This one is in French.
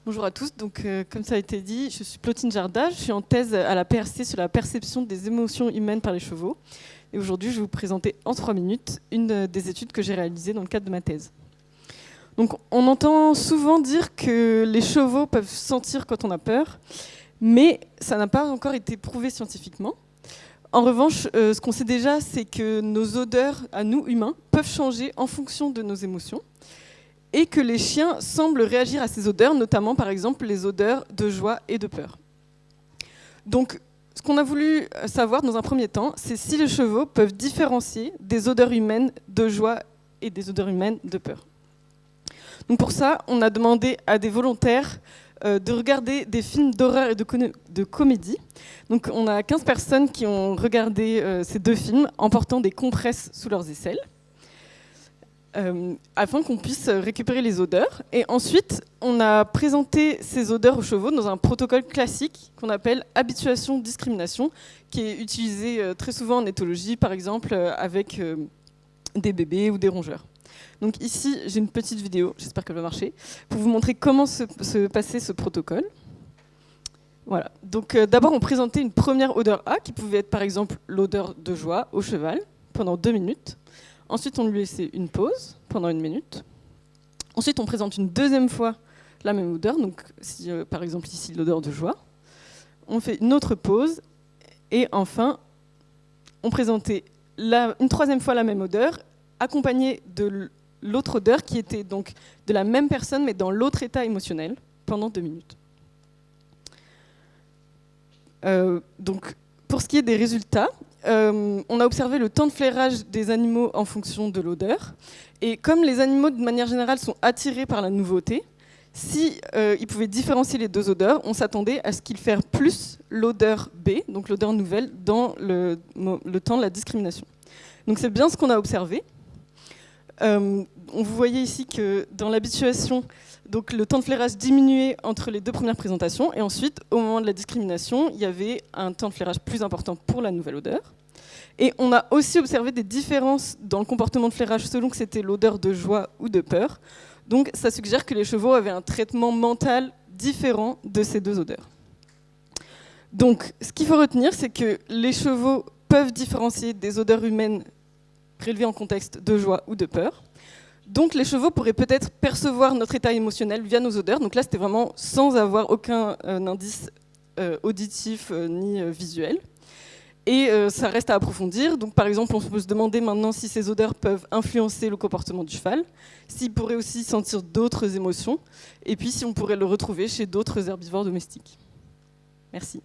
Bonjour à tous. Donc, comme ça a été dit, je suis Plotine Jarda. Je suis en thèse à la PRC sur la perception des émotions humaines par les chevaux. Et aujourd'hui, je vais vous présenter en 3 minutes une des études que j'ai réalisées dans le cadre de ma thèse. Donc, on entend souvent dire que les chevaux peuvent sentir quand on a peur, mais ça n'a pas encore été prouvé scientifiquement. En revanche, ce qu'on sait déjà, c'est que nos odeurs, à nous humains, peuvent changer en fonction de nos émotions, et que les chiens semblent réagir à ces odeurs, notamment par exemple les odeurs de joie et de peur. Donc, ce qu'on a voulu savoir dans un premier temps, c'est si les chevaux peuvent différencier des odeurs humaines de joie et des odeurs humaines de peur. Donc pour ça, on a demandé à des volontaires de regarder des films d'horreur et de comédie. Donc on a 15 personnes qui ont regardé ces 2 films en portant des compresses sous leurs aisselles. Afin qu'on puisse récupérer les odeurs. Et ensuite, on a présenté ces odeurs aux chevaux dans un protocole classique qu'on appelle habituation-discrimination, qui est utilisé très souvent en éthologie, par exemple avec des bébés ou des rongeurs. Donc ici, j'ai une petite vidéo, j'espère qu'elle va marcher, pour vous montrer comment se passait ce protocole. Voilà. Donc d'abord, on présentait une première odeur A, qui pouvait être par exemple l'odeur de joie au cheval, pendant 2 minutes. Ensuite, on lui laissait une pause pendant 1 minute. Ensuite, on présente une deuxième fois la même odeur. Donc, si, par exemple ici, l'odeur de joie. On fait une autre pause. Et enfin, on présentait une 3e fois la même odeur, accompagnée de l'autre odeur qui était donc de la même personne, mais dans l'autre état émotionnel, pendant 2 minutes. Donc, pour ce qui est des résultats, on a observé le temps de flairage des animaux en fonction de l'odeur. Et comme les animaux, de manière générale, sont attirés par la nouveauté, si ils pouvaient différencier les 2 odeurs, on s'attendait à ce qu'ils fassent plus l'odeur B, donc l'odeur nouvelle, dans le temps de la discrimination. Donc c'est bien ce qu'on a observé. Vous voyez ici que dans l'habituation, donc le temps de flairage diminuait entre les 2 premières présentations, et ensuite, au moment de la discrimination, il y avait un temps de flairage plus important pour la nouvelle odeur. Et on a aussi observé des différences dans le comportement de flairage selon que c'était l'odeur de joie ou de peur. Donc ça suggère que les chevaux avaient un traitement mental différent de ces 2 odeurs. Donc ce qu'il faut retenir, c'est que les chevaux peuvent différencier des odeurs humaines prélevées en contexte de joie ou de peur. Donc les chevaux pourraient peut-être percevoir notre état émotionnel via nos odeurs. Donc là, c'était vraiment sans avoir aucun indice auditif ni visuel. Et ça reste à approfondir. Donc par exemple, on peut se demander maintenant si ces odeurs peuvent influencer le comportement du cheval, s'il pourrait aussi sentir d'autres émotions, et puis si on pourrait le retrouver chez d'autres herbivores domestiques. Merci.